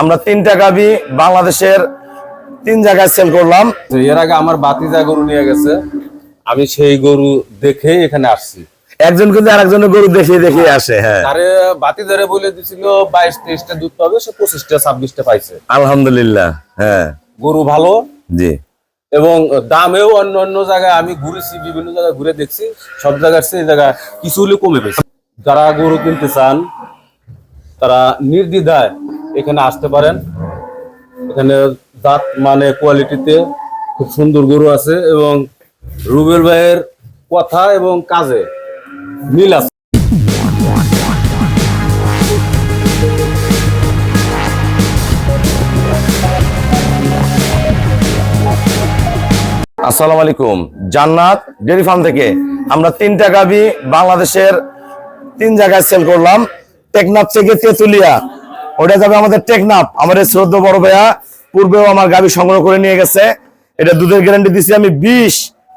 আমরা 3টা গাভী বাংলাদেশের 3 জায়গায় সেল করলাম। এর আগে আমার বাতিজা গরু নিয়ে গেছে, আমি সেই গরু দেখেই এখানে আসছি। একজন কিন্তু আরেকজনের গরু দেখে আসে। হ্যাঁ, আরে বাতিজারে বলে দিছিল 22-23টা দুধ পাবে, সে 25টা-26টা পাইছে আলহামদুলিল্লাহ। হ্যাঁ, গরু ভালো। জি। এবং দামেও অন্য জায়গায় আমি ঘুরেছি, বিভিন্ন জায়গায় ঘুরে দেখছি, সব জায়গার চেয়ে এই জায়গায় কিছু হলে কমে পেয়েছে। যারা গরু কিনতে চান তারা নির্দ্বিধায় এখানে আসতে পারেন। এখানে জাত মানে কোয়ালিটিতে খুব সুন্দর গরু আছে এবং রুবেল ভাইয়ের কথা এবং কাজে মিল আছে। আসসালামু আলাইকুম। জান্নাত ডেয়ারি ফার্ম থেকে আমরা 3টা গাভী বাংলাদেশের 3 জায়গায় সেল করলাম। টেকনাফ থেকে তেতুলিয়া, ওটা যাবে আমাদের টেকনাফ। আমাদের শ্রদ্ধা বড় ভাইয়া পূর্বেও আমার গাভী সংগ্রহ করে নিয়ে গেছে। এটা দুধের গ্যারান্টি দিছি আমি 20,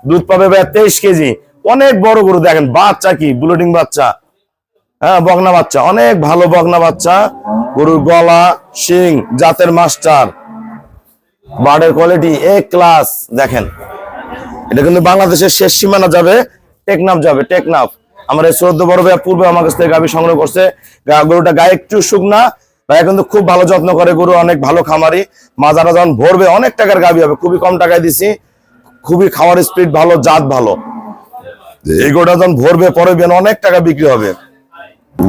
দুধ পাবে ভাইয়া 23 কেজি। অনেক বড় গরু, দেখেন বাচ্চা কি বুলেটিং বাচ্চা, হ্যাঁ বগনা বাচ্চা, অনেক ভালো বগনা বাচ্চা। গরুর গলা, শিং, জাতের মাস্টার, বার্ডের কোয়ালিটি এ ক্লাস। দেখেন, এটা কিন্তু বাংলাদেশের শেষ সীমানা যাবে, টেকনাফ যাবে। টেকনাফ আমার এই শ্রদ্ধা বড় ভাইয়া পূর্বে আমার কাছ থেকে গাভী সংগ্রহ করছে। গরুটা গায়ে একটু শুকনা, ভাইয়া কিন্তু খুব ভালো যত্ন করে। গরু অনেক ভালো খামারি, মাজারা যখন ভরবে অনেক টাকার গাভী হবে। খুবই কম টাকায় দিছি, খুবই খাওয়ার স্পিড ভালো, জাত ভালো। এই গরুটা যখন ভরবে পরে অনেক টাকা বিক্রি হবে।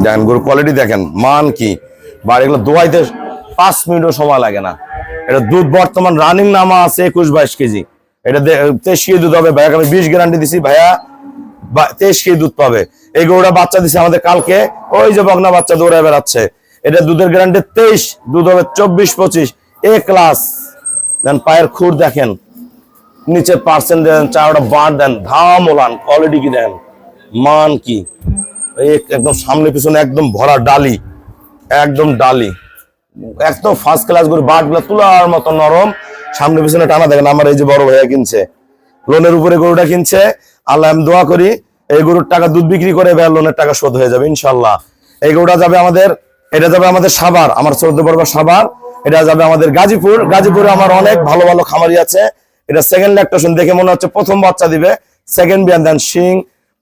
দেখেন গরুর কোয়ালিটি দেখেন, মান কি। বাড়িগুলো দোয়াইতে 5 মিনিটও সময় লাগে না। এটা দুধ বর্তমান রানিং নামা আছে 21-22 কেজি। এটা 23 কেজি দুধ হবে। ভাইয়াকে আমি 20 গ্যারান্টি দিছি, ভাইয়া 23 কেজি দুধ পাবে। এই গরুটা বাচ্চা দিছে আমাদের কালকে, ওই যে বগনা বাচ্চা দৌড়ায় বেড়াচ্ছে। এটা দুধের গ্যারান্টি 23, দুধ হবে 24-25 এ ক্লাস। দেন পায়ের খুর দেখেন, নিচে পার্সেন্ট দেন, চারটা বার দেন, ধাম ওলান, কোয়ালিটি কি দেন, মান কি। একদম সামনে পিছনে একদম ভরা ডালি, একদম ডালি, একদম ফার্স্ট ক্লাস গরু। বাট গুলা তুলার মতো নরম, সামনে পিছনে টানা। দেখেন আমার এই যে বড় ভাইয়া কিনছে, লোনের উপরে গরুটা কিনছে। আল্লাহ আমি দোয়া করি এই গরুর টাকা দুধ বিক্রি করে ভাইয়া লোনের টাকা শোধ হয়ে যাবে ইনশাল্লাহ। এই গরুটা যাবে আমাদের, এটা যাবে আমাদের সাভার, আমার চৌদ্দ পর্ব সাভার। এটা যাবে আমাদের গাজীপুর। গাজীপুরে আমার অনেক ভালো ভালো খামারি আছে। এটা সেকেন্ড ল্যাকটেশন, দেখে মনে হচ্ছে প্রথম বাচ্চা দিবে। সেকেন্ড বিয়ান দেন, শিং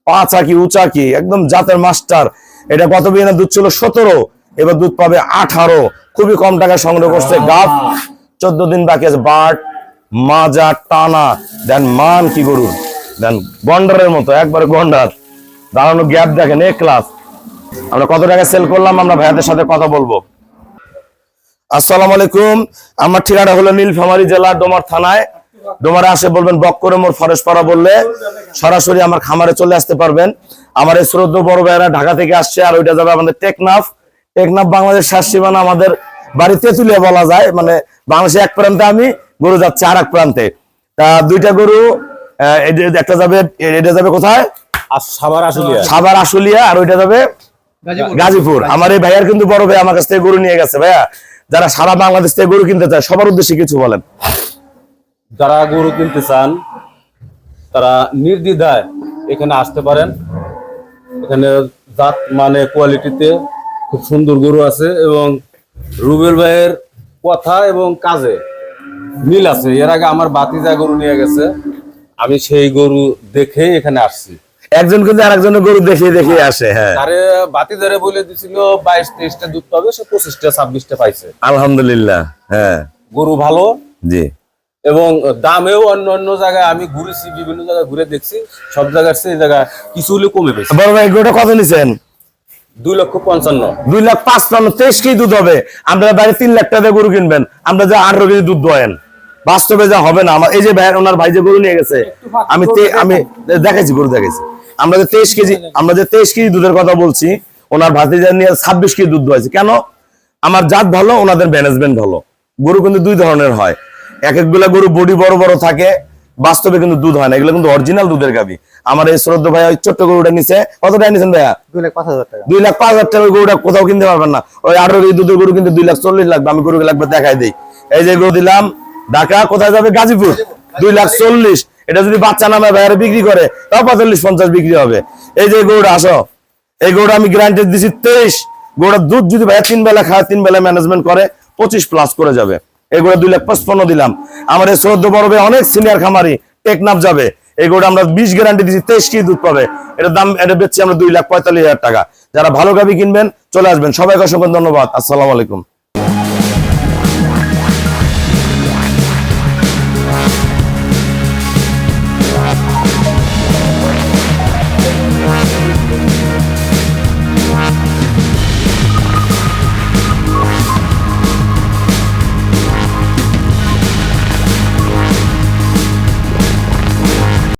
পাঁচা কি উঁচা কি, একদম জাতের মাস্টার। এটা কত বিয়ানের দুধ ছিল 17, এবার দুধ পাবে 18। খুবই কম টাকায় সংগ্রহ করছে। গাভ 14 দিন বাকি আছে। বাট মাজা টানা দেন, মান কি গরু দেন, গন্ডারের মতো, একবারে গন্ডার। দাঁড়ানো গ্যাপ দেখেন এ ক্লাস। আমরা কত টাকা সেল করলাম আমরা ভাইয়াদের সাথে কথা বলবো। আসসালামু আলাইকুম। আমার ঠিকানা হলো নীলফামারী জেলা ডোমার থানায়। ডোমারে আসে বলবেন বক্করে মোর ফরেশপাড়া বললে সরাসরি আমার খামারে চলে আসতে পারবেন। আমার এই শ্রদ্ধা বড় ভাইয়েরা ঢাকা থেকে আসছে। আর ওইটা যাবে আমাদের টেকনাফ। টেকনাফ বাংলাদেশ শেষ সীমানা, আমাদের বাড়ি তেতুলিয়া বলা যায়। মানে বাংলাদেশের এক প্রান্তে আমি, গরু যাচ্ছে আর এক প্রান্তে। তা 2টা গরু, একটা যাবে, এটা যাবে কোথায়, সাভার আশুলিয়া, আর ওইটা যাবে গাজীপুর। আমার এই ভাইয়ার কিন্তু বড় ভাই আমার কাছ থেকে গরু নিয়ে গেছে। ভাইয়া যারা সারা বাংলাদেশ থেকে গরু কিনতে চায় সবার উদ্দেশ্যে কিছু বলেন। যারা গরু কিনতে চান তারা নির্দ্বিধায় এখানে আসতে পারেন। এখানে জাত মানে কোয়ালিটিতে খুব সুন্দর গরু আছে এবং রুবেল ভাইয়ের কথা এবং কাজে মিল আছে। এর আগে আমার বাতিজা গরু নিয়ে গেছে, আমি সেই গরু দেখেই এখানে আসছি। একজন কিন্তু আরেকজনের গরু দেখে আসে। হ্যাঁ, আরে বাতিজারে বলে দিছিল 22-23টা দুধ পাবে, সে 25টা-26টা পাইছে আলহামদুলিল্লাহ। হ্যাঁ, গরু ভালো। জি। এবং দামেও অন্য জায়গায় আমি ঘুরেছি, বিভিন্ন জায়গায় ঘুরে দেখছি, সব জায়গার চেয়ে এই জায়গাা কিছু হলে কমে পেয়েছে। বড় ভাই গরুটা কত নিছেন? 2,55,000। 2,55,000, 23 কেজি দুধ হবে। আপনারা বাইরে 3 লাখ টাকা গরু কিনবেন, আমরা যা 18 কেজি দুধ দোয়েন, বাস্তবে যা হবে না। আমার এই যে ভাই, ওনার ভাই যে গরু নিয়ে গেছে, আমি দেখাইছি, গরু দেখাইছি। আমরা যে 23 কেজি দুধের কথা বলছি, ওনার ভাতিজা নিয়ে 26 কেজি দুধ দোয়াইছে। কেন? আমার জাত ভালো, ওনাদের ম্যানেজমেন্ট ভালো। গরু কিন্তু 2 ধরনের হয়। এক একগুলা গরু বডি বড় বড় থাকে, বাস্তবে কিন্তু দুধ হয় না। এগুলো কিন্তু অরিজিনাল দুধের গাভী। আমার এই শ্রদ্ধা ভাইয়া ওই ছোট্ট গরুটা নিছে, কত টাকা নিছেন ভাইয়া? 2,05,000 টাকা। 2,05,000 টাকা গরুটা কোথাও কিনতে পারবেন না। ওই 18 কেজি দুধের গরু কিন্তু 2,40,000 লাগবে। আমি গরুকে লাগবে দেখাই দিই। এই যে গরু দিলাম, ঢাকা কোথায় যাবে? গাজীপুর, 2,40,000। এটা যদি বাচ্চা নামে ভাইয়ারা বিক্রি করে তাও 45-50 বিক্রি হবে। এই যে গরুটা, আসো, এই গরুটা আমি গ্যারান্টি দিছি 23। গরুটার দুধ যদি ভাইয়া 3 বেলা খায়, 3 বেলা ম্যানেজমেন্ট করে, 25+ করে যাবে। এগুলো 2,55,000 দিলাম। আমার এই শ্রদ্ধ বড় ভাই অনেক সিনিয়র খামারি টেকনাফ যাবে, এগুলো আমরা 20 গ্যারান্টি দিচ্ছি, 23 কেজি দুধ পাবে। এটার দাম এটা বেচছি আমরা 2,45,000 টাকা। যারা ভালো গাভী কিনবেন চলে আসবেন। সবাইকে অসংখ্য ধন্যবাদ। আসসালামু আলাইকুম।